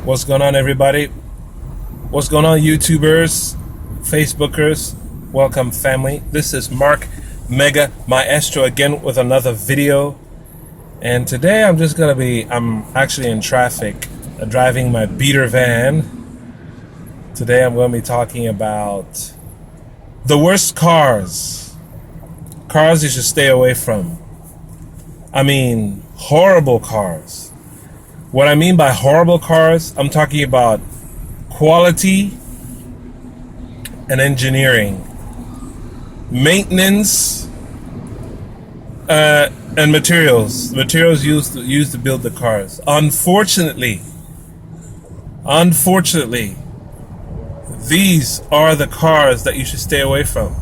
What's going on, everybody? What's going on, YouTubers, Facebookers? Welcome, family. This is Mark Mega Maestro again with another video. And today I'm actually in traffic, driving my beater van. Today I'm going to be talking about the worst cars. Cars you should stay away from. I mean, horrible cars. What I mean by horrible cars, I'm talking about quality and engineering, maintenance, and materials used to build the cars. Unfortunately, these are the cars that you should stay away from.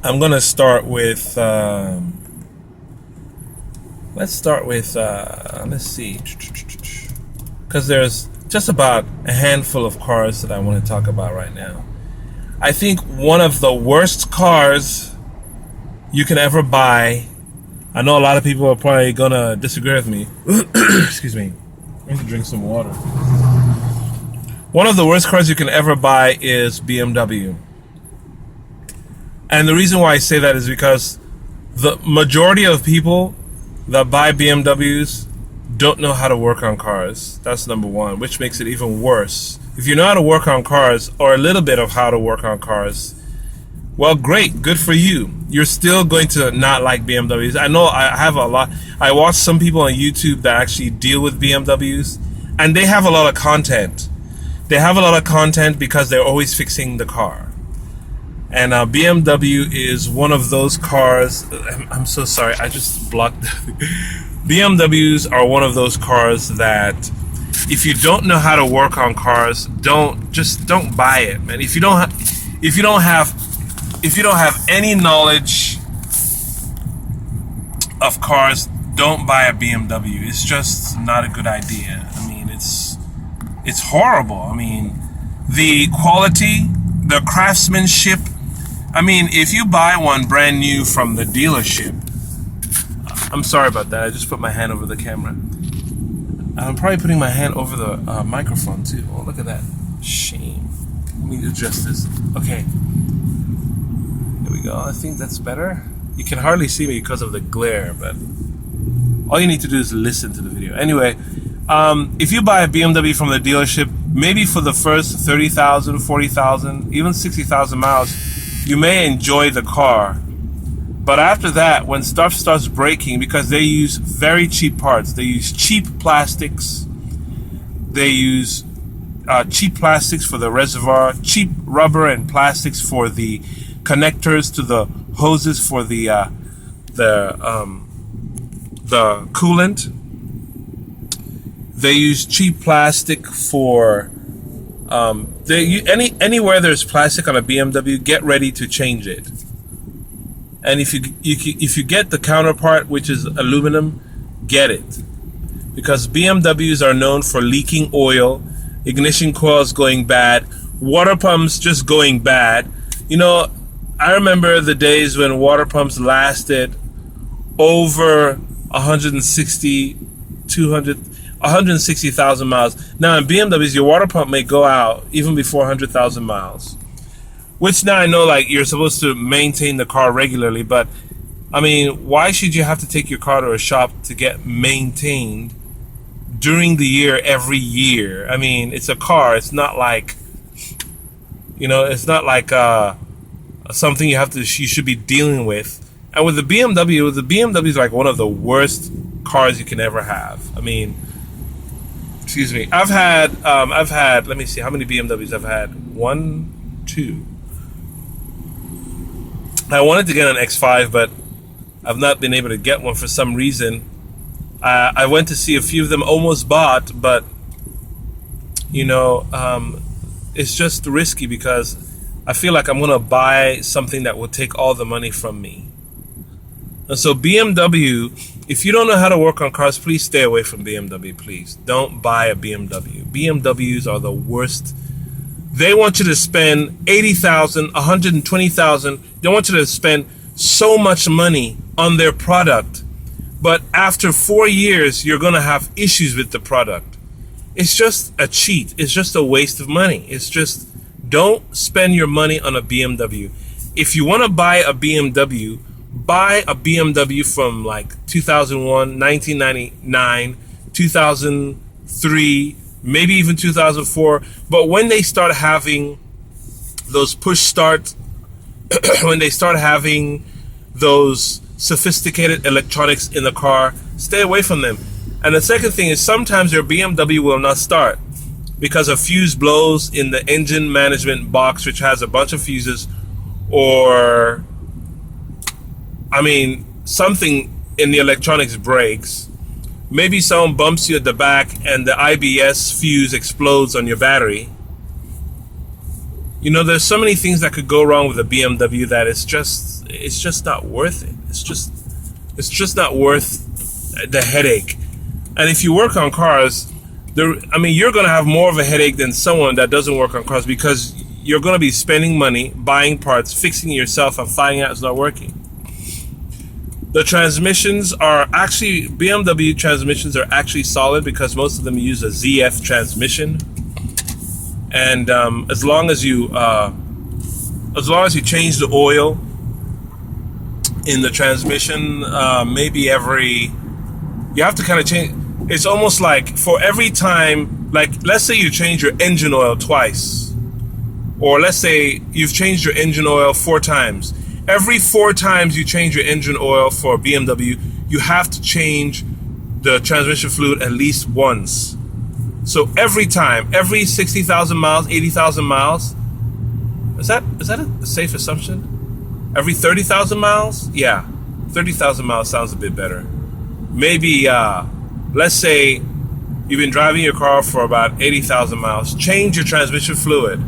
I'm gonna start with. Let's see, because there's just about a handful of cars that I want to talk about right now. I think one of the worst cars you can ever buy. I know a lot of people are probably gonna disagree with me. Excuse me. I need to drink some water. One of the worst cars you can ever buy is BMW. And the reason why I say that is because the majority of people that buy BMWs don't know how to work on cars. That's number one, which makes it even worse. If you know how to work on cars, or a little bit of how to work on cars, well, great, good for you. You're still going to not like BMWs. I know I watch some people on YouTube that actually deal with BMWs, and they have a lot of content. They have a lot of content because they're always fixing the car. And BMW is one of those cars. I'm so sorry, I just blocked. BMWs are one of those cars that, if you don't know how to work on cars, don't buy it, man. If you don't have any knowledge of cars, don't buy a BMW. It's just not a good idea. I mean, it's horrible. I mean, the quality, the craftsmanship. I mean, if you buy one brand new from the dealership, I'm sorry about that. I just put my hand over the camera. I'm probably putting my hand over the microphone too. Oh, look at that. Shame. Let me adjust this. Okay. There we go. I think that's better. You can hardly see me because of the glare, but all you need to do is listen to the video. Anyway, if you buy a BMW from the dealership, maybe for the first 30,000, 40,000, even 60,000 miles, you may enjoy the car. But after that, when stuff starts breaking, because they use very cheap parts, they use cheap plastics, they use cheap plastics for the reservoir, cheap rubber and plastics for the connectors to the hoses for the coolant. They use cheap plastic for anywhere there's plastic on a BMW, get ready to change it. And if you get the counterpart, which is aluminum, get it, because BMWs are known for leaking oil, ignition coils going bad, water pumps just going bad. You know, I remember the days when water pumps lasted over 160,000 miles. Now in BMWs, your water pump may go out even before 100,000 miles. Which now I know, like, you're supposed to maintain the car regularly, but I mean, why should you have to take your car to a shop to get maintained during the year, every year? I mean, it's a car. It's not like, it's not like something you should be dealing with. And with the BMW is like one of the worst cars you can ever have. I mean, excuse me. I've had. Let me see how many BMWs I've had. 1, 2. I wanted to get an X5, but I've not been able to get one for some reason. I went to see a few of them, almost bought, but it's just risky because I feel like I'm gonna buy something that will take all the money from me. And so BMW, if you don't know how to work on cars, please stay away from BMW. Please don't buy a BMW. BMWs are the worst. They want you to spend 80,000, 120,000. They want you to spend so much money on their product But after 4 years, you're going to have issues with the product. It's just a cheat. It's just a waste of money. It's just, don't spend your money on a BMW. If you want to buy a BMW from like 2001, 1999, 2003, maybe even 2004. But when they start having those push start, when they start having those sophisticated electronics in the car, stay away from them. And the second thing is, sometimes your BMW will not start because a fuse blows in the engine management box, which has a bunch of fuses, or something in the electronics breaks. Maybe someone bumps you at the back and the IBS fuse explodes on your battery. There's so many things that could go wrong with a BMW that it's just not worth it. It's just not worth the headache. And if you work on cars, you're going to have more of a headache than someone that doesn't work on cars, because you're going to be spending money, buying parts, fixing it yourself, and finding out it's not working. The transmissions are actually, BMW transmissions are actually solid because most of them use a ZF transmission. And as long as you change the oil in the transmission, you have to kind of change. It's almost like for every time, like let's say you change your engine oil twice, or let's say you've changed your engine oil 4 times. Every 4 times you change your engine oil for a BMW, you have to change the transmission fluid at least once. So every time, every 60,000 miles, 80,000 miles, is that a safe assumption? Every 30,000 miles? Yeah, 30,000 miles sounds a bit better. Maybe, let's say you've been driving your car for about 80,000 miles. Change your transmission fluid.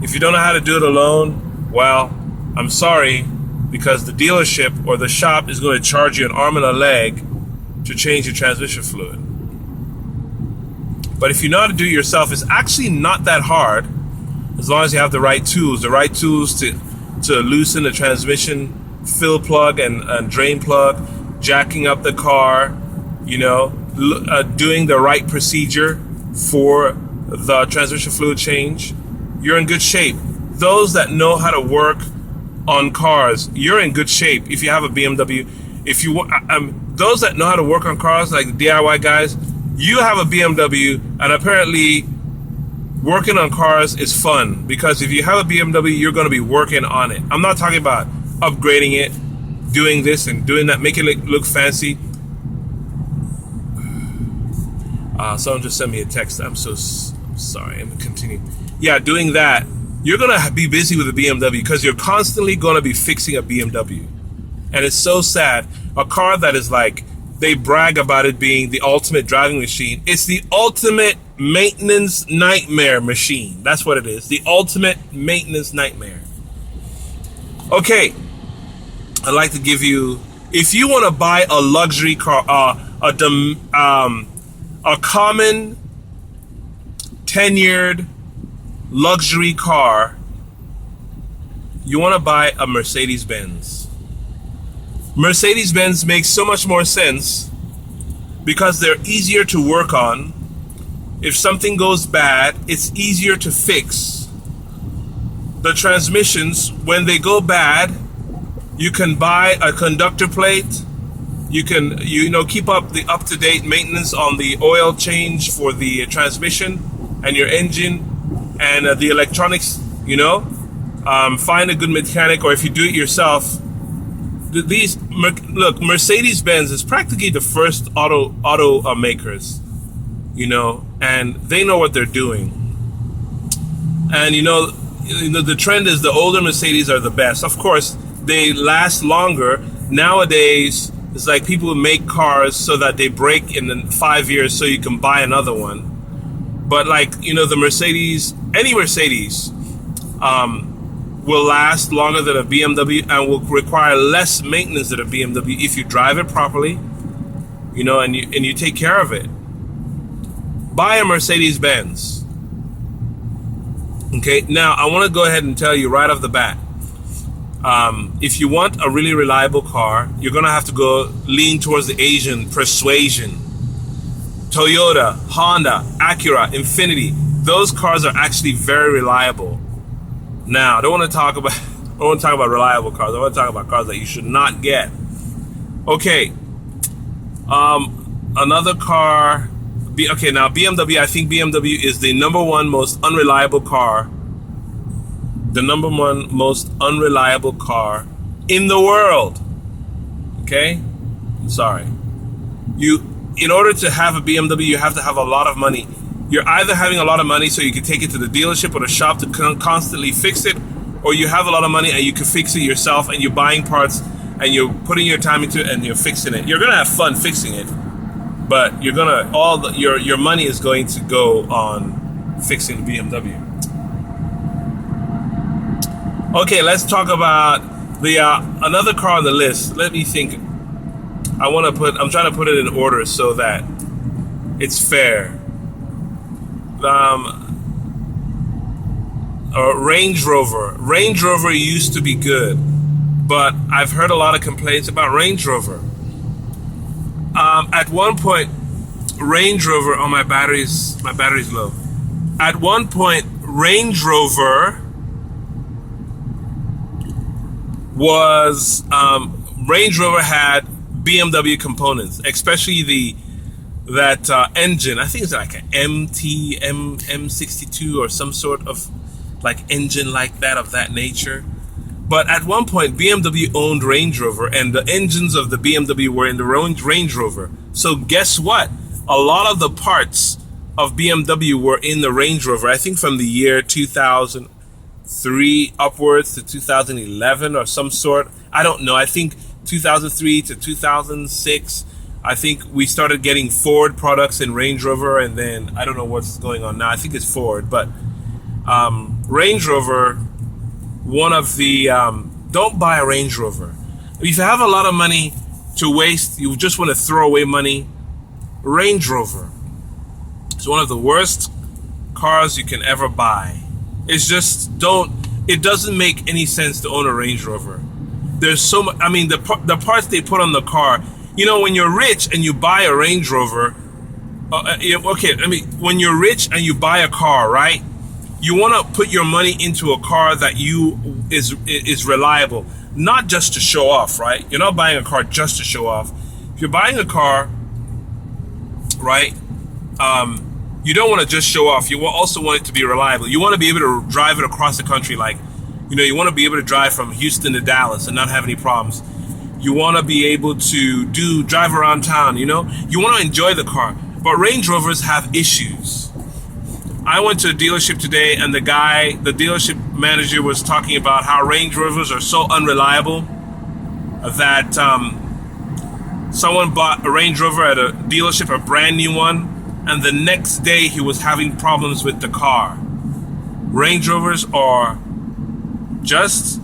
If you don't know how to do it alone, well, I'm sorry, because the dealership or the shop is going to charge you an arm and a leg to change your transmission fluid. But if you know how to do it yourself, it's actually not that hard, as long as you have the right tools to loosen the transmission fill plug and drain plug, jacking up the car, doing the right procedure for the transmission fluid change. You're in good shape. Those that know how to work on cars, you're in good shape. If you have a BMW, those that know how to work on cars, like the DIY guys, you have a BMW, and apparently working on cars is fun, because if you have a BMW, you're going to be working on it. I'm not talking about upgrading it, doing this and doing that, making it look fancy. Someone just sent me a text. I'm so sorry. I'm going to continue. Yeah, doing that. You're going to be busy with a BMW because you're constantly going to be fixing a BMW. And it's so sad. A car that is like, they brag about it being the ultimate driving machine. It's the ultimate maintenance nightmare machine. That's what it is. The ultimate maintenance nightmare. Okay. I'd like to give you, if you want to buy a luxury car, a common tenured luxury car, you want to buy a Mercedes-Benz. Mercedes-Benz makes so much more sense because they're easier to work on. If something goes bad, it's easier to fix. The transmissions, when they go bad, you can buy a conductor plate. You can, keep up the up-to-date maintenance on the oil change for the transmission and your engine and the electronics, find a good mechanic, or if you do it yourself. Mercedes-Benz is practically the first auto makers, and they know what they're doing. And the trend is the older Mercedes are the best. Of course, they last longer. Nowadays, it's like people make cars so that they break in 5 years so you can buy another one. But the Mercedes, any Mercedes, will last longer than a BMW and will require less maintenance than a BMW if you drive it properly, and you take care of it. Buy a Mercedes-Benz. Okay, now I want to go ahead and tell you right off the bat, If you want a really reliable car, you're gonna have to go lean towards the Asian persuasion. Toyota, Honda, Acura, Infiniti, those cars are actually very reliable. Now, I don't want to talk about reliable cars. I want to talk about cars that you should not get. Okay. Another car. Now BMW. I think BMW is the number one most unreliable car. The number one most unreliable car in the world. Okay. I'm sorry. In order to have a BMW, you have to have a lot of money. You're either having a lot of money so you can take it to the dealership or the shop to constantly fix it, or you have a lot of money and you can fix it yourself and you're buying parts and you're putting your time into it and you're fixing it. You're gonna have fun fixing it, but you're gonna your money is going to go on fixing the BMW. Okay, let's talk about the another car on the list. Let me think. I'm trying to put it in order so that it's fair. Range Rover. Range Rover used to be good, but I've heard a lot of complaints about Range Rover. At one point, Range Rover, my battery's low. At one point, Range Rover Range Rover had BMW components, especially that engine. I think it's like an M62 or some sort of like engine like that, of that nature. But at one point, BMW owned Range Rover, and the engines of the BMW were in the Range Rover. So guess what? A lot of the parts of BMW were in the Range Rover. I think from the year 2003 upwards to 2011 or some sort. I don't know. I think 2003 to 2006. I think we started getting Ford products in Range Rover, and then I don't know what's going on now. I think it's Ford, but Range Rover, one of the don't buy a Range Rover. If you have a lot of money to waste, you just want to throw away money, Range Rover. It's one of the worst cars you can ever buy. It's just it doesn't make any sense to own a Range Rover. There's so much, I mean, the parts they put on the car, when you're rich and you buy a Range Rover, when you're rich and you buy a car, right? You want to put your money into a car that is reliable, not just to show off, right? You're not buying a car just to show off. If you're buying a car, right, you don't want to just show off. You also want it to be reliable. You want to be able to drive it across the country, like, you want to be able to drive from Houston to Dallas and not have any problems. You want to be able to drive around town, You want to enjoy the car. But Range Rovers have issues. I went to a dealership today, and the dealership manager was talking about how Range Rovers are so unreliable that someone bought a Range Rover at a dealership, a brand new one, and the next day he was having problems with the car. Range Rovers are just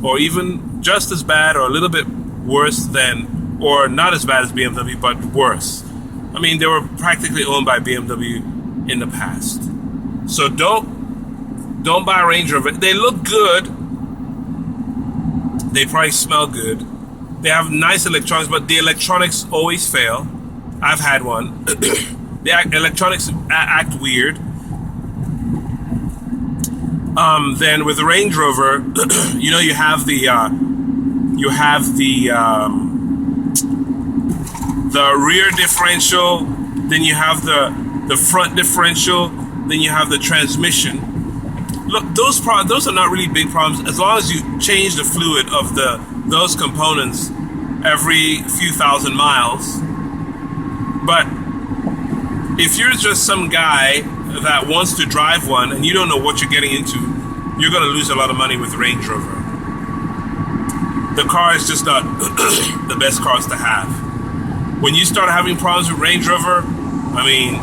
as bad, or a little bit worse than, or not as bad as BMW, but worse. I mean, they were practically owned by BMW in the past. So don't buy a Range Rover. They look good. They probably smell good. They have nice electronics, but the electronics always fail. I've had one. The electronics act weird. Then with the Range Rover, you have the rear differential, then you have the front differential, then you have the transmission. Look, those are not really big problems as long as you change the fluid of those components every few thousand miles. But if you're just some guy that wants to drive one and you don't know what you're getting into, you're going to lose a lot of money with Range Rover. The car is just not the best cars to have. When you start having problems with Range Rover, I mean,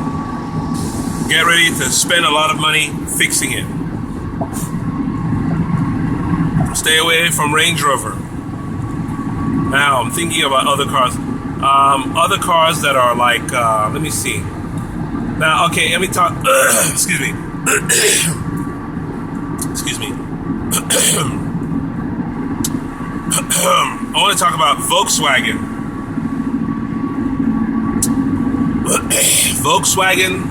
get ready to spend a lot of money fixing it. Stay away from Range Rover. Now, I'm thinking about other cars. Other cars that are like, let me see. Now, okay, let me talk. Excuse me. Excuse me. I want to talk about Volkswagen. Volkswagen,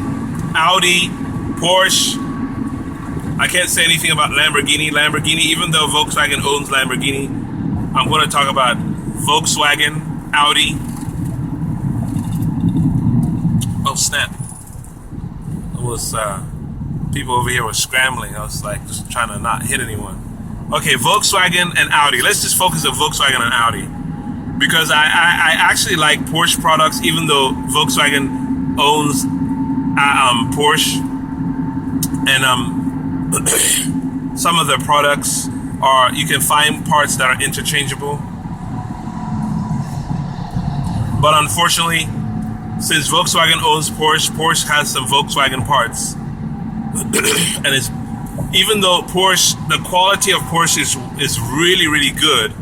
Audi, Porsche. I can't say anything about Lamborghini. Even though Volkswagen owns Lamborghini, I'm going to talk about Volkswagen, Audi. Oh snap! It was people over here were scrambling. I was like just trying to not hit anyone. Okay, Volkswagen and Audi. Let's just focus on Volkswagen and Audi, because I actually like Porsche products, even though Volkswagen owns Porsche, and some of their products are, you can find parts that are interchangeable. But unfortunately, since Volkswagen owns Porsche, Porsche has some Volkswagen parts. And it's, even though Porsche, the quality of Porsche is really, really good,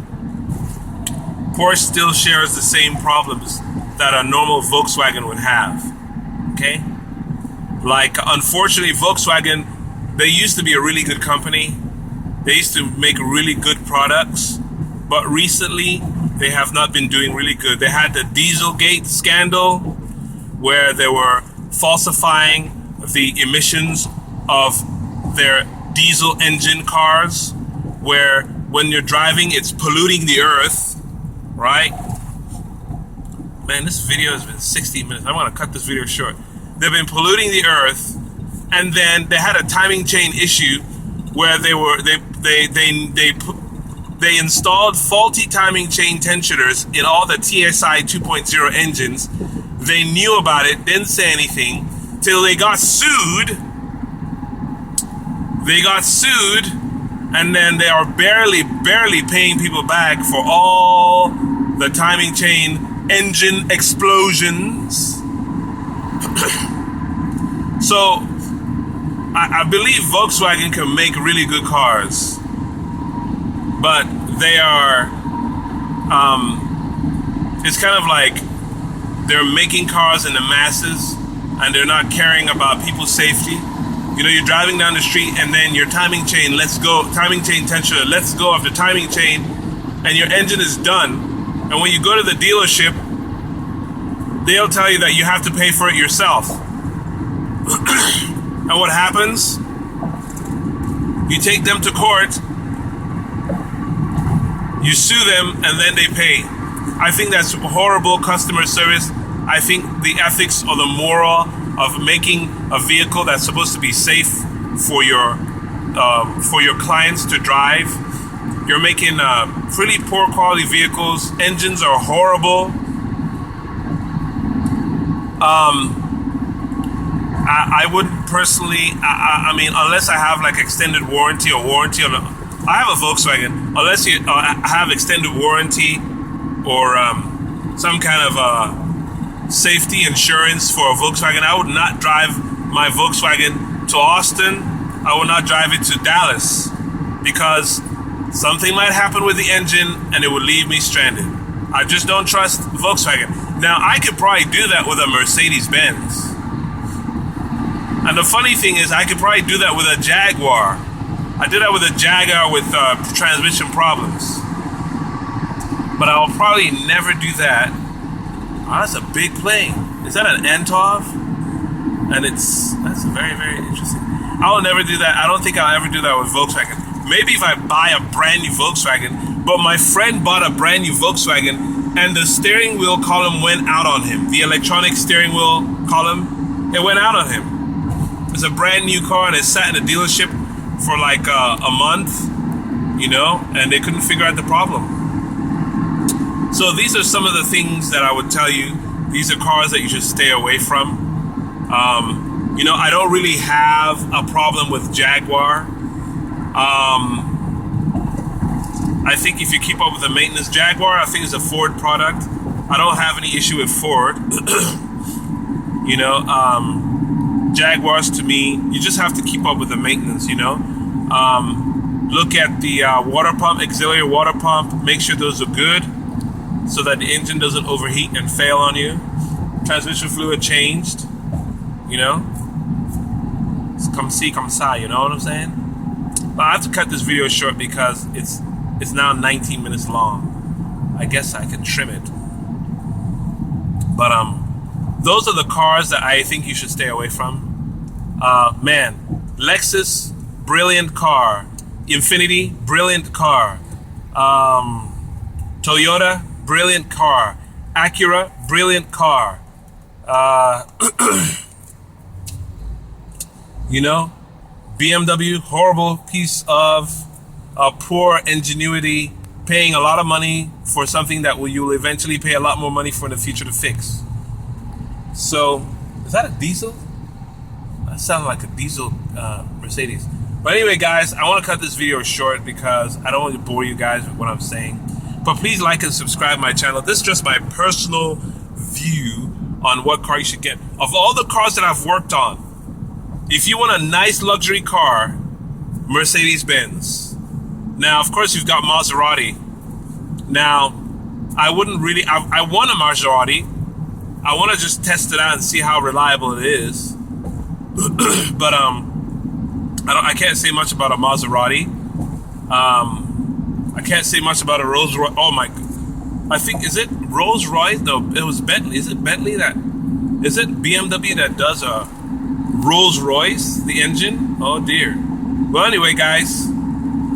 Porsche still shares the same problems that a normal Volkswagen would have. Okay? Like, unfortunately, Volkswagen, they used to be a really good company. They used to make really good products. But recently, they have not been doing really good. They had the Dieselgate scandal, where they were falsifying the emissions of their diesel engine cars, where when you're driving, it's polluting the earth, right? Man, this video has been 60 minutes. I'm going to cut this video short. They've been polluting the earth, and then they had a timing chain issue where they installed faulty timing chain tensioners in all the TSI 2.0 engines. They knew about it, didn't say anything, till they got sued. And then they are barely paying people back for all the timing chain engine explosions. So I believe Volkswagen can make really good cars, but they are, it's kind of like they're making cars in the masses and they're not caring about people's safety. You know, you're driving down the street and then your timing chain tensioner lets go of the timing chain and your engine is done. And when you go to the dealership, they'll tell you that you have to pay for it yourself. And what happens? You take them to court, you sue them, and then they pay. I think that's horrible customer service. I think the ethics or the moral of making a vehicle that's supposed to be safe for your clients to drive, you're making pretty poor quality vehicles. Engines are horrible. I wouldn't personally. I mean, unless I have like extended warranty or I have a Volkswagen. Unless you have extended warranty or some kind of safety insurance for a Volkswagen, I would not drive my Volkswagen to Austin. I would not drive it to Dallas, because something might happen with the engine and it would leave me stranded. I just don't trust Volkswagen. Now, I could probably do that with a Mercedes-Benz. And the funny thing is, I could probably do that with a Jaguar. I did that with a Jaguar with transmission problems. But I will probably never do that. Oh, that's a big plane. Is that an Antonov? And that's very, very interesting. I will never do that. I don't think I'll ever do that with Volkswagen. Maybe if I buy a brand new Volkswagen. But my friend bought a brand new Volkswagen and the steering wheel column went out on him. The electronic steering wheel column, it went out on him. It's a brand new car and it sat in a dealership for like a month, you know, and they couldn't figure out the problem. So these are some of the things that I would tell you. These are cars that you should stay away from. You know, I don't really have a problem with Jaguar. I think if you keep up with the maintenance, Jaguar, I think is a Ford product. I don't have any issue with Ford. You know, Jaguars, to me, you just have to keep up with the maintenance, you know. Look at the water pump, auxiliary water pump. Make sure those are good so that the engine doesn't overheat and fail on you. Transmission fluid changed, you know. It's come see, come sa, you know what I'm saying? But I have to cut this video short because it's It's now 19 minutes long. I guess I can trim it. But those are the cars that I think you should stay away from. Man, Lexus, brilliant car. Infiniti, brilliant car. Toyota, brilliant car. Acura, brilliant car. You know, BMW, horrible piece of poor ingenuity, paying a lot of money for something that you will eventually pay a lot more money for in the future to fix. So, is that a diesel? That sounds like a diesel Mercedes. But anyway, guys, I want to cut this video short because I don't want to bore you guys with what I'm saying. But please like and subscribe my channel. This is just my personal view on what car you should get. Of all the cars that I've worked on, if you want a nice luxury car, Mercedes-Benz. Now, of course, you've got Maserati. Now, I wouldn't really, I want a Maserati. I want to just test it out and see how reliable it is. But I can't say much about a Maserati. I can't say much about a Rolls Royce. Oh my, I think, is it Rolls Royce? No, it was Bentley. Is it Bentley that, is it BMW that does a Rolls Royce, the engine? Oh dear. Well, anyway, guys,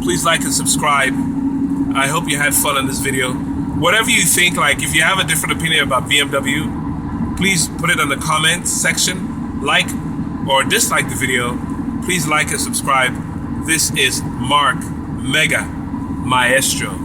please like and subscribe. I hope you had fun in this video. Whatever you think, like if you have a different opinion about BMW, please put it in the comments section. Like or dislike the video. Please like and subscribe. This is Mark Mega Maestro.